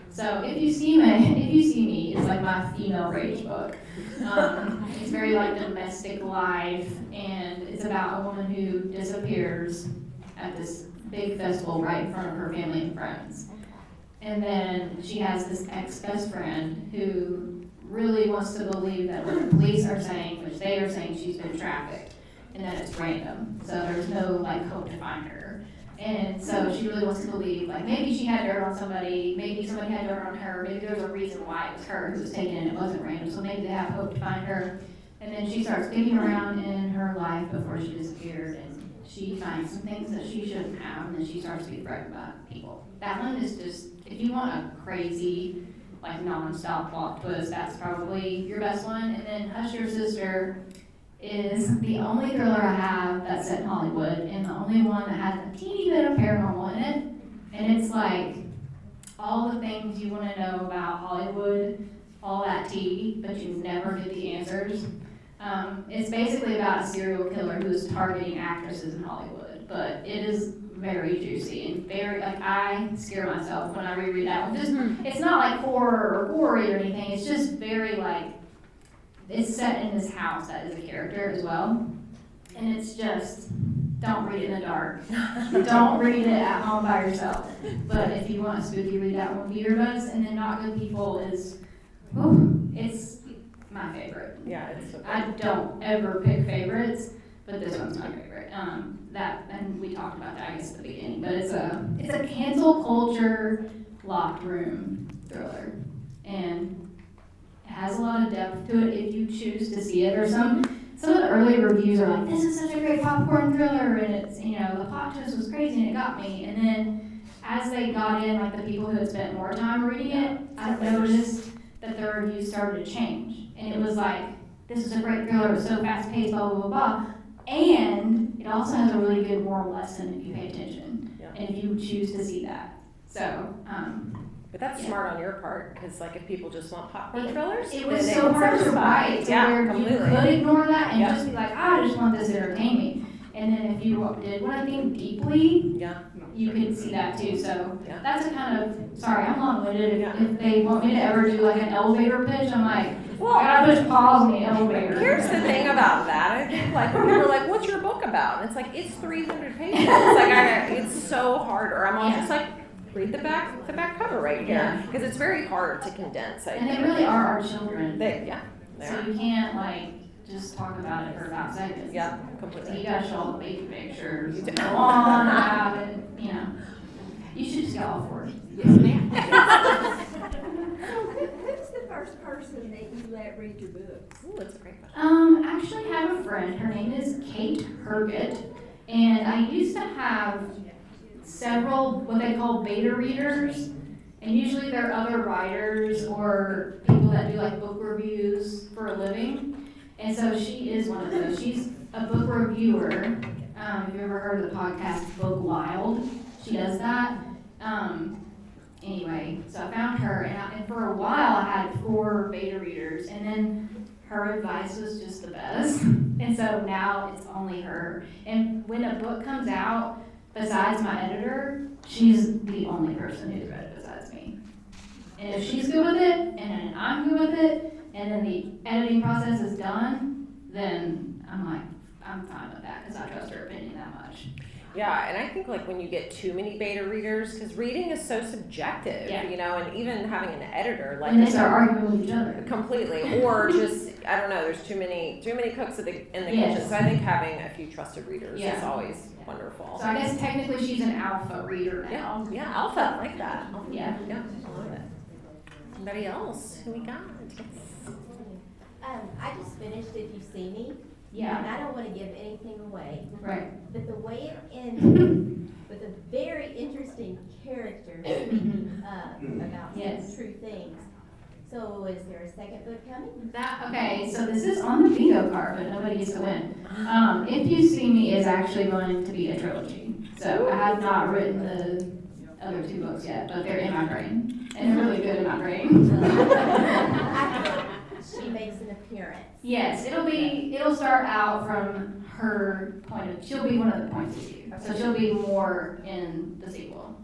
So if you see me, it's like my female rage book. It's very like domestic life, and it's about a woman who disappears at this big festival right in front of her family and friends. And then she has this ex-best friend who really wants to believe that what the police are saying, which they are saying she's been trafficked, and that it's random. So there's no like hope to find her. And so she really wants to believe, like maybe she had dirt on somebody, maybe somebody had dirt on her, maybe there was a reason why it was her who was taken and it wasn't random, so maybe they have hope to find her. And then she starts digging around in her life before she disappeared, and she finds some things that she shouldn't have, and then she starts to be threatened by people. That one is just, if you want a crazy, like non-stop plot twist, that's probably your best one. And then Hush Your Sister is the only thriller I have that's set in Hollywood, and the only one that has a teeny bit of paranormal in it. And it's like all the things you want to know about Hollywood, all that tea, but you never get the answers. It's basically about a serial killer who's targeting actresses in Hollywood, but it is very juicy and very, like, I scare myself when I reread that one. Just, it's not like horror or gory or anything, it's just very like, it's set in this house that is a character as well. And it's just, don't read it in the dark. Don't read it at home by yourself. But if you want a spooky, read that one, Beaver Buzz. And then Not Good People is, it's my favorite. Yeah, it's so good. I don't ever pick favorites, but this one's my favorite. That, and we talked about that, I guess, at the beginning, but it's a cancel culture locked room thriller, and it has a lot of depth to it if you choose to see it. Or some of the early reviews are like, this is such a great popcorn thriller, and it's, you know, the plot twist was crazy and it got me. And then as they got in, like the people who had spent more time reading it, I noticed that the reviews started to change, and it was like, this is a great thriller, it's so fast paced, blah blah blah blah. And it also has a really good moral lesson if you pay attention, and if you choose to see that. So, But that's smart on your part, because like if people just want popcorn thrillers, it was then so they hard can to write to where completely. you could ignore that and Yeah. just be like, I just want this to entertain me. And then if you did want to think deeply, Yeah. you could see that too. So Yeah. that's a kind of, sorry, I'm long-winded. Yeah. If they want me to ever do like an elevator pitch, I'm like, Well, I gotta push pause on the elevator. here's the thing about that. I think like when people are like, "What's your book about?" And it's like it's 300 pages. It's like it's so hard. Or I'm always just like, read the back cover right here, Yeah. because it's very hard to condense. I And they think. really are our children. They So are. you can't like just talk about it for 5 seconds. Yeah, So you completely. gotta show all the baby pictures, You do. go on about it, you know. You should just get all for it. Yes, ma'am. Who's the first person that you let read your books? Ooh, that's a great question. I actually have a friend, her name is Kate Hergett, and I used to have several what they call beta readers, and usually they're other writers or people that do like book reviews for a living, and so she is one of those. She's a book reviewer. Have you ever heard of the podcast Book Wild? She does that. Anyway, so I found her, and for a while I had 4 beta readers, and then her advice was just the best, and so now it's only her. And when a book comes out, besides my editor, she's the only person who's read it besides me. And if she's good with it, and then I'm good with it, and then the editing process is done, then I'm like, I'm fine with that, because I trust her opinion that much. Yeah, and I think like when you get too many beta readers, because reading is so subjective, Yeah. you know, and even having an editor like And they start arguing with each other. completely, or just I don't know. There's too many cooks in the Yes. kitchen. So I think having a few trusted readers is Yeah. always wonderful. So I guess technically she's an alpha reader now. Yeah, alpha, I like that. Yeah. Yeah, I love it. Anybody else? Who we got? I just finished If You See Me. Yeah, And I don't want to give anything away, right. but the way it ended with a very interesting character speaking up about Yes. some true things. So is there a second book coming? Okay, so this is on the bingo card, but nobody gets to win. If You See Me is actually going to be a trilogy. So I have not written the other 2 books yet, but they're in my brain. And they're really good in my brain. I think she makes an appearance. Yes, it'll start out from her point of, she'll be one of the points of view. So she'll be more in the sequel,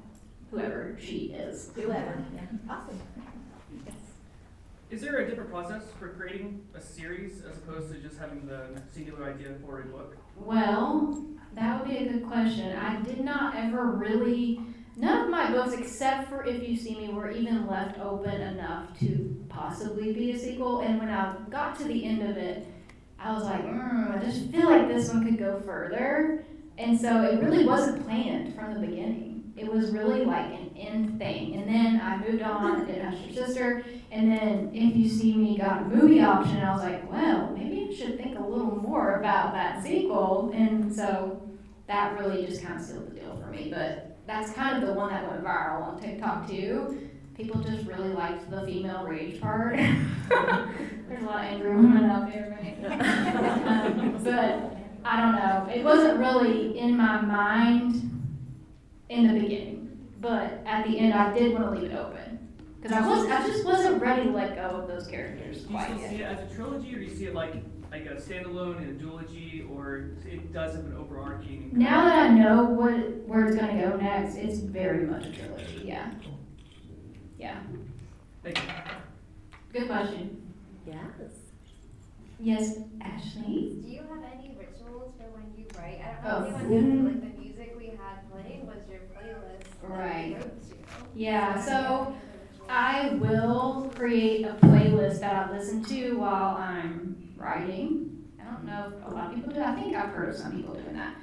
whoever she is. Whoever. Awesome. Is there a different process for creating a series as opposed to just having the singular idea for a book? Well, that would be a good question. I did not ever really, none of my books except for If You See Me were even left open enough to possibly be a sequel. And when I got to the end of it, I was like, I just feel like this one could go further. And so it really wasn't planned from the beginning. It was really like an end thing. And then I moved on, did Hush Your Sister, and then If You See Me got a movie option, and I was like, well, maybe I should think a little more about that sequel. And so that really just kind of sealed the deal for me. But that's kind of the one that went viral on TikTok too, people just really liked the female rage part. There's a lot of angry women out there, right? But I don't know. It wasn't really in my mind in the beginning, but at the end, I did want to leave it open because I just wasn't ready to let go of those characters Do you quite still see yet. it as a trilogy, or do you see it like a standalone and a duology, or it does have an overarching? Now that I know where it's gonna go next, it's very much a trilogy. Yeah. Yeah. Thank you. Good question. Yes. Yes, Ashley. Do you have any rituals for when you write? I Oh. don't know if anyone knows, like the music we had playing was your playlist that Right. you go to. Yeah, so I will create a playlist that I listen to while I'm writing. I don't know if a lot of people do. I think I've heard of some people doing that.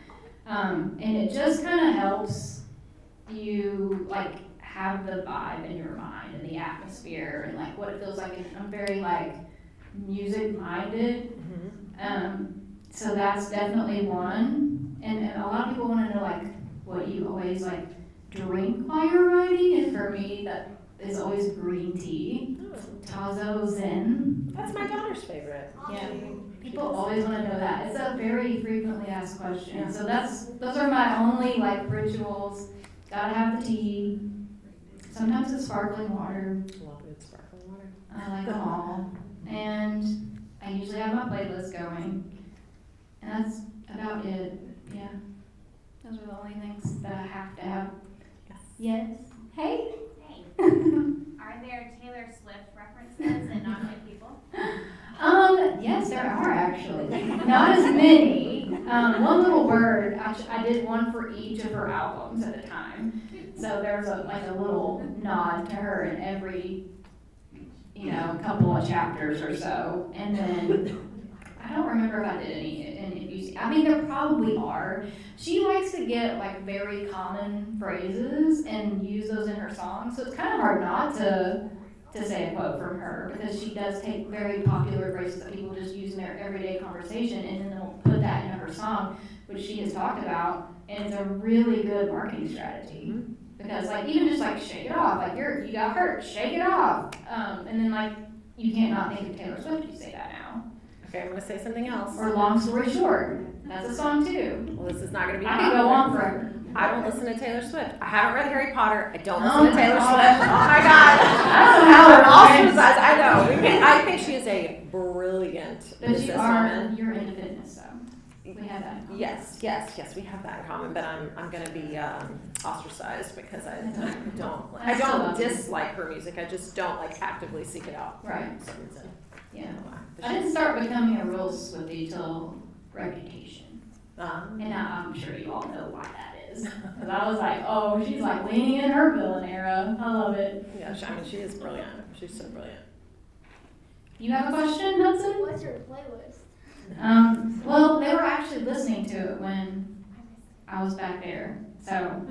And it just kind of helps you like have the vibe in your mind and the atmosphere and like what it feels like. And I'm very like music minded. So that's definitely one. And a lot of people want to know like what you always like drink while you're writing. And for me, that is always green tea. Tazo Zen. That's my daughter's favorite. Yeah. People always want to know that. It's a very frequently asked question. So those are my only like rituals. Gotta have the tea. Sometimes it's sparkling water. Love good sparkling water. I like them all. And I usually have my playlist going. And that's about it. Yeah. Those are the only things that I have to have. Yes. Hey. Hey. Are there Taylor Swift references and not good people? Yes, there are actually. Not as many. One little word. I did one for each of her albums at the time. So there's a little nod to her in every, couple of chapters or so. And then I don't remember if I did any if you see. I mean, there probably are. She likes to get like very common phrases and use those in her songs. So it's kind of hard not to say a quote from her because she does take very popular phrases that people just use in their everyday conversation and then they'll put that into her song, which she has talked about, and it's a really good marketing strategy. Because like even just like shake it off, like you got hurt, shake it off, and then like you can't not think of Taylor Swift if you say that now. Okay, I'm gonna say something else. Or long story short, that's a song too. Well, this is not gonna be I could go on forever. I don't listen to Taylor Swift. I haven't read Harry Potter. I don't listen Oh to Taylor my Swift. God. Oh my god. I don't know how I'm we're ostracized. I know. I think she is a brilliant But businesswoman. you're into fitness, so we have that. Yes, we have that in common. But I'm gonna be ostracized because I I still don't love it. dislike her music. I just don't like actively seek it out. Right. For some reason. Yeah. But I didn't start becoming a real Swiftie till Reputation. Um, And now I'm sure you all know why that is. Because I was like, oh, she's like leaning in her villain era. I love it. yeah, I mean, she is brilliant. She's so brilliant. You have a question, Hudson? What's your playlist? Well, they were actually listening to it when I was back there. So,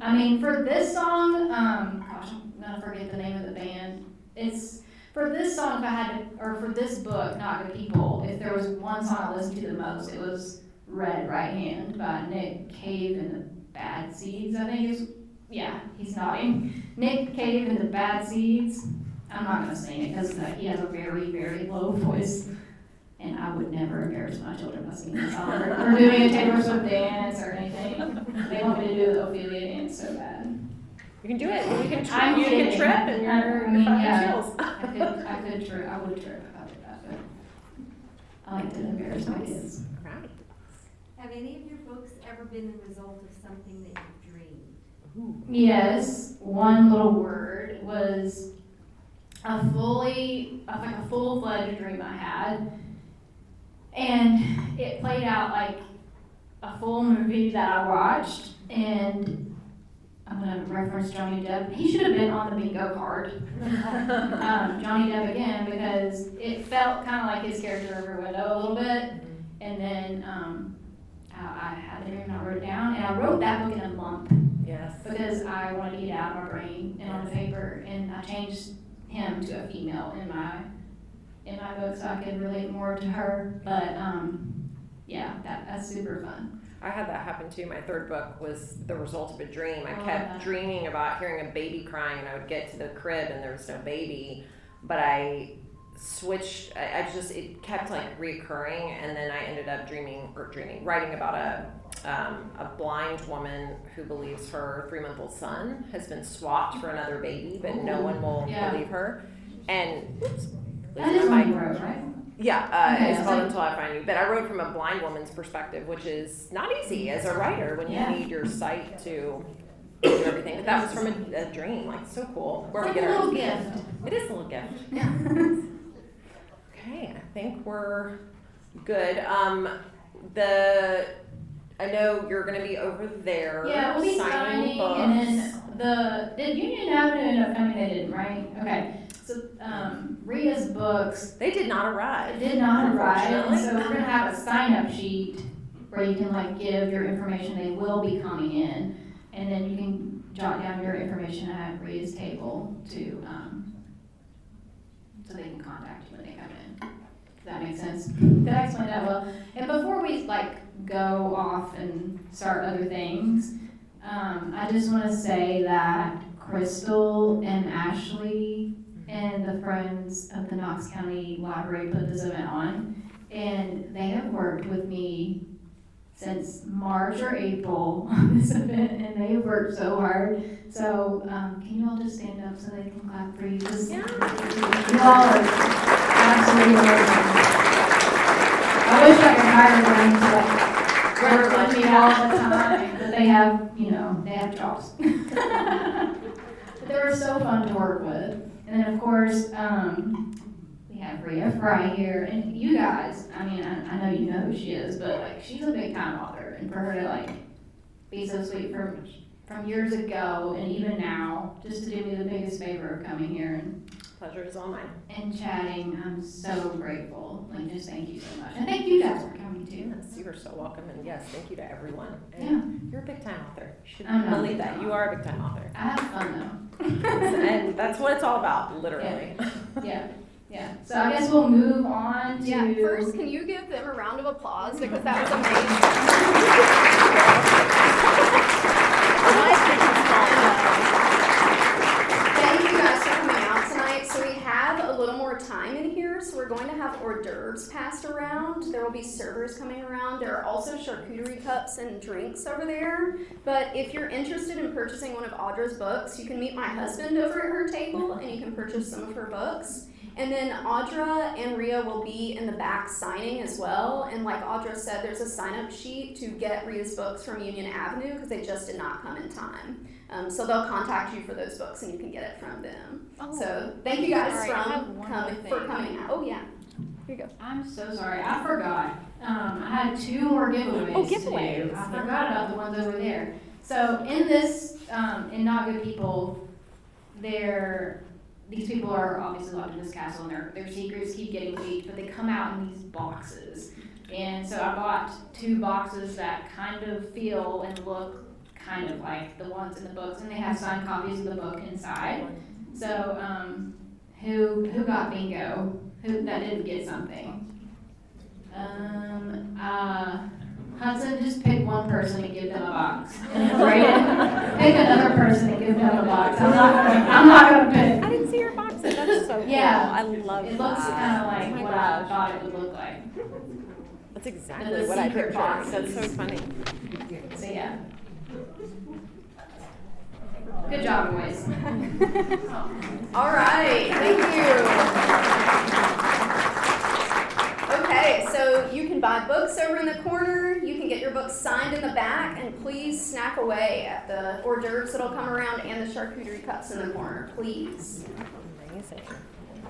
I mean, for this song, gosh, I'm gonna forget the name of the band. It's for this song. If I had to, or for this book, Not Good People. If there was one song I listened to the most, it was Red Right Hand by Nick Cave and the Bad Seeds. I think is, yeah, he's nodding. Nick Cave and the Bad Seeds. I'm not gonna sing it because he has a very, very low voice. And I would never embarrass my children by singing this song or doing a Taylor Swift dance or anything. They want me to do the Ophelia dance so bad. You can do it. You can trip. I'm You can kidding. trip, and you're I mean, fucking yeah. chills. I would trip if I did that, but I like to embarrass my kids. Right. Have any of your books ever been the result of something that you dreamed? Yes, one little word was a full-fledged dream I had. And it played out like a full movie that I watched, and I'm going to reference Johnny Depp. He should have been on the bingo card. Johnny Depp again, because it felt kind of like his character over Window a little bit. And then I had the dream and I wrote it down, and I wrote that book in a month Yes. because I wanted to get it out of my brain and on the paper, and I changed him to a female in my book so I could relate more to her. But yeah, that's super fun. I had that happen too. My third book was the result of a dream. I Oh, kept yeah. dreaming about hearing a baby crying, and I would get to the crib and there was no baby, but I switched. It kept like reoccurring, and then I ended up writing about a blind woman who believes her 3-month-old son has been swapped for another baby, but no one will Yeah. believe her. And That is my road, right? yeah, Okay, it's so- called Until I Find You. But I wrote from a blind woman's perspective, which is not easy as a writer when Yeah. you need your sight to do everything. But that was from a dream, like so cool. Where It's we like a get our little gift. It is a little gift. Yeah. Okay, I think we're good. I know you're going to be over there. Yeah, we'll be signing, books. and then did Union Avenue end up coming? They didn't, right? Okay. So, Rhea's books They did not arrive. did not arrive, and Unfortunately. so we're gonna have a sign-up sheet where you can like give your information. They will be coming in, and then you can jot down your information at Rhea's table to, so they can contact you when they come in. Does that make sense? Did I explain that well? And before we like go off and start other things, I just want to say that Crystal and Ashley and the Friends of the Knox County Library put this event on, and they have worked with me since March or April on this event, and they have worked so hard. So, can you all just stand up so they can clap for you? Just, Yeah. You all are absolutely amazing. I wish I could hire them to like work with me all the time, but they have, they have jobs. But they were so fun to work with. And then, of course, we have Rea Frey here, and you guys, I mean, I know you know who she is, but like, she's a big time author, and for her to like be so sweet from years ago and even now, just to do me the biggest favor of coming here Pleasure is all mine. and chatting, I'm so grateful. Like, just thank you so much, and thank you guys for coming too. Yes, you are so welcome, and yes, thank you to everyone. And Yeah. you're a big time author. You should I'm not a believe big that. time You are a big time author. I have fun though. And that's what it's all about, literally. Yeah. So I guess we'll move on to. Yeah, first, can you give them a round of applause because that was amazing. Thank you guys for coming out tonight. So we have a little more time in here, so we're going to have hors d'oeuvres passed around. There will be servers coming around. There are also charcuterie cups and drinks over there. But if you're interested in purchasing one of Audra's books, you can meet my husband over at her table and you can purchase some of her books. And then Audra and Rea will be in the back signing as well. And like Audra said, there's a sign-up sheet to get Rea's books from Union Avenue because they just did not come in time. So they'll contact you for those books and you can get it from them. So thank you guys Sorry, I have one more for thing. coming out. Oh yeah, here you go. I'm so sorry, I forgot. I had 2 more giveaways. Oh, to giveaways. do. I forgot about the ones over there. So in this, in Not Good People, these people are obviously locked in this castle, and their secrets keep getting leaked, but they come out in these boxes. And so I bought 2 boxes that kind of feel and look kind of like the ones in the books, and they have signed copies of the book inside. So, who got bingo? Who that didn't get something? Hudson, just pick one person and give them a box. And then Brayden, pick another person and give them a box. I'm not gonna pick. I didn't see your boxes. That's so cool. Yeah. I love It that. looks kind of like Oh my what I gosh. thought it would look like. That's And exactly the what I secret pictured. boxes. That's so funny. So yeah. Good job, boys. All right, thank you. Okay, so you can buy books over in the corner. You can get your books signed in the back, and please snack away at the hors d'oeuvres that'll come around and the charcuterie cups in the corner, please. Amazing.